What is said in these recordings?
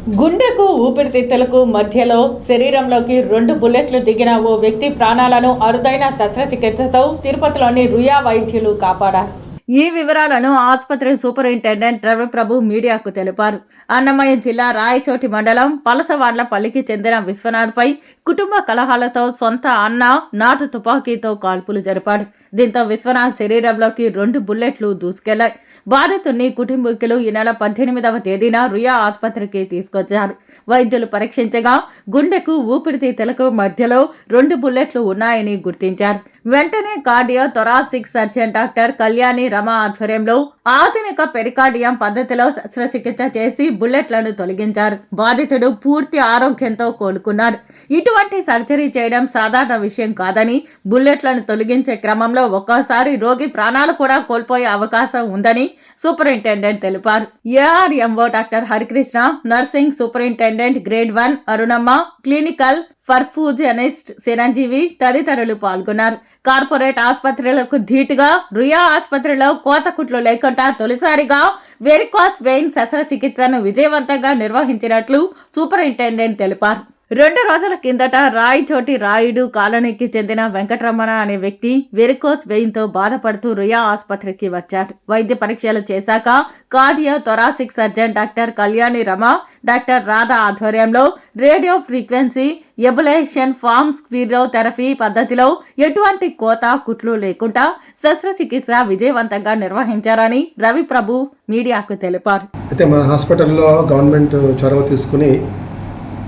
గుండెకు ఊపిరితిత్తులకు మధ్యలో శరీరంలోకి 2 బుల్లెట్లు దిగిన ఓ వ్యక్తి ప్రాణాలను అరుదైన శస్త్రచికిత్సతో తిరుపతిలోని రుయా వైద్యులు కాపాడారు. ఈ వివరాలను ఆసుపత్రి సూపరింటెండెంట్ రవిప్రభు మీడియాకు తెలిపారు. అన్నమయ్య జిల్లా రాయచోటి మండలం పలసవాడ్లపల్లికి చెందిన విశ్వనాథ్పై కుటుంబ కలహాలతో సొంత అన్న నాటు తుపాకీతో కాల్పులు జరిపాడు. దీంతో విశ్వనాథ్ శరీరంలోకి 2 బుల్లెట్లు దూసుకెళ్లాయి. బాధితుడిని కుటుంబీకులు ఈ నెల 18వ తేదీన రుయా ఆసుపత్రికి తీసుకొచ్చారు. వైద్యులు పరీక్షించగా గుండెకు ఊపిరితిత్తులకు మధ్యలో 2 బుల్లెట్లు ఉన్నాయని గుర్తించారు. వెంటనే cardio thoracic surgeon doctor Kalyani Rama ఆధ్వర్యంలో ఆధునిక పెరికార్డియం పద్ధతిలో శస్త్రచికిత్స చేసి బుల్లెట్లను తొలగించారు. బాధితుడు పూర్తి ఆరోగ్యంతో కోలుకున్నాడు. ఇటువంటి సర్జరీ చేయడం సాధారణ విషయం కాదని, బుల్లెట్లను తొలగించే క్రమంలో ఒక్కోసారి రోగి ప్రాణాలు కూడా కోల్పోయే అవకాశం ఉందని సూపరింటెండెంట్ తెలిపారు. ARMO doctor Harikrishna, nursing superintendent grade 1 Arunamma, clinical perfusionist Chiranjeevi తదితరులు పాల్గొన్నారు. కార్పొరేట్ ఆసుపత్రులకు ధీటుగా రుయా ఆసుపత్రిలో కోతకుట్లు లేకుండా తొలిసారిగా వెరికోస్ వెయిన్ శస్త్రచికిత్సను విజయవంతంగా నిర్వహించినట్లు సూపరింటెండెంట్ తెలిపారు. 2 రోజుల కిందట రాయచోటి రాయుడు కాలనీకి చెందిన వెంకటరమణ అనే వ్యక్తి వెరికోస్ వెయిన్తో బాధపడుతూ రుయా ఆసుపత్రికి వచ్చాడు. వైద్య పరీక్షలు చేశాక cardio thoracic surgeon doctor Kalyani Rama, doctor Radha ఆధ్వర్యంలో రేడియో ఫ్రీక్వెన్సీ ఎబులేషన్ ఫార్మ్ స్క్విరోథెరపీ పద్ధతిలో ఎటువంటి కోత కుట్లు లేకుండా శస్త్రచికిత్స విజయవంతంగా నిర్వహించారని రవిప్రభు మీడియాకు తెలిపారు. అయితే మా హాస్పిటల్లో గవర్నమెంట్ చొరవ తీసుకుని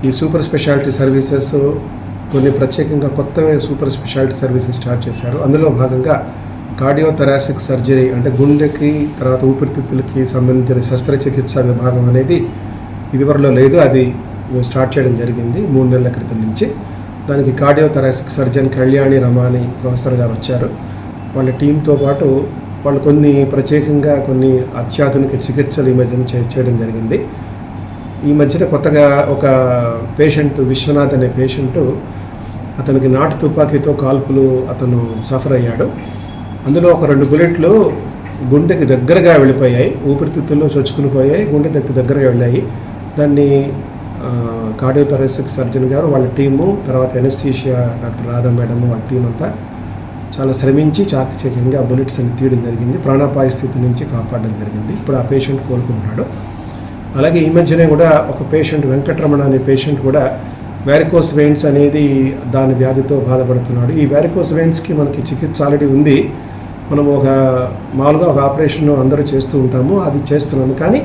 ఈ సూపర్ స్పెషాలిటీ సర్వీసెస్ కొన్ని ప్రత్యేకంగా కొత్తవే సూపర్ స్పెషాలిటీ సర్వీసెస్ స్టార్ట్ చేశారు. అందులో భాగంగా కార్డియో థొరాసిక్ సర్జరీ అంటే గుండెకి తర్వాత ఊపిరితిత్తులకి సంబంధించిన శస్త్రచికిత్స విభాగం అనేది ఇదివరలో లేదు. అది మేము స్టార్ట్ చేయడం జరిగింది 3 నెలల క్రితం నుంచి. దానికి cardio thoracic surgeon Kalyani Ramani professor గారు వచ్చారు. వాళ్ళ టీంతో పాటు వాళ్ళు కొన్ని ప్రత్యేకంగా కొన్ని అత్యాధునిక చికిత్సలు ఈ మధ్యన చేయడం జరిగింది. ఈ మధ్యన కొత్తగా ఒక పేషెంట్ విశ్వనాథ్ అనే పేషెంటు, అతనికి నాటు తుపాకీతో కాల్పులు అతను సఫర్ అయ్యాడు. అందులో ఒక 2 బుల్లెట్లు గుండెకి దగ్గరగా వెళ్ళిపోయాయి, ఊపిరితిత్తుల్లో చొచ్చుకుని పోయాయి, గుండె దగ్గరగా వెళ్ళాయి. దాన్ని కార్డియో థొరాసిక్ సర్జన్ గారు వాళ్ళ టీము, తర్వాత ఎనస్థీషియా డాక్టర్ రాధా మేడం వాళ్ళ టీం అంతా చాలా శ్రమించి చాకచక్యంగా బుల్లెట్స్ అని తీయడం జరిగింది. ప్రాణాపాయ స్థితి నుంచి కాపాడడం జరిగింది. ఇప్పుడు ఆ పేషెంట్ కోలుకుంటున్నాడు. అలాగే ఈ మధ్యనే కూడా ఒక పేషెంట్ వెంకటరమణ అనే పేషెంట్ కూడా వ్యారికోస్ వెయిన్స్ అనేది దాని వ్యాధితో బాధపడుతున్నాడు. ఈ వ్యారికోస్ వెయిన్స్కి మనకి చికిత్స ఆల్రెడీ ఉంది. మనం మామూలుగా ఒక ఆపరేషన్ అందరూ చేస్తూ ఉంటాము, అది చేస్తున్నాము. కానీ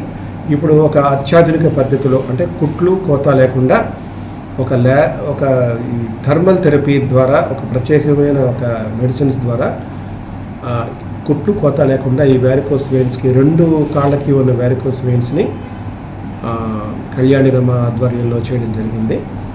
ఇప్పుడు ఒక అత్యాధునిక పద్ధతిలో అంటే కుట్లు కోత లేకుండా ఒక ఈ థర్మల్ థెరపీ ద్వారా, ఒక ప్రత్యేకమైన ఒక మెడిసిన్స్ ద్వారా కుట్లు కోత లేకుండా ఈ వ్యారికోస్ వెయిన్స్కి 2 కాళ్ళకి ఉన్న వ్యారికోస్ వెయిన్స్ని కళ్యాణి రమ ఆధ్వర్యంలో చేయడం జరిగింది.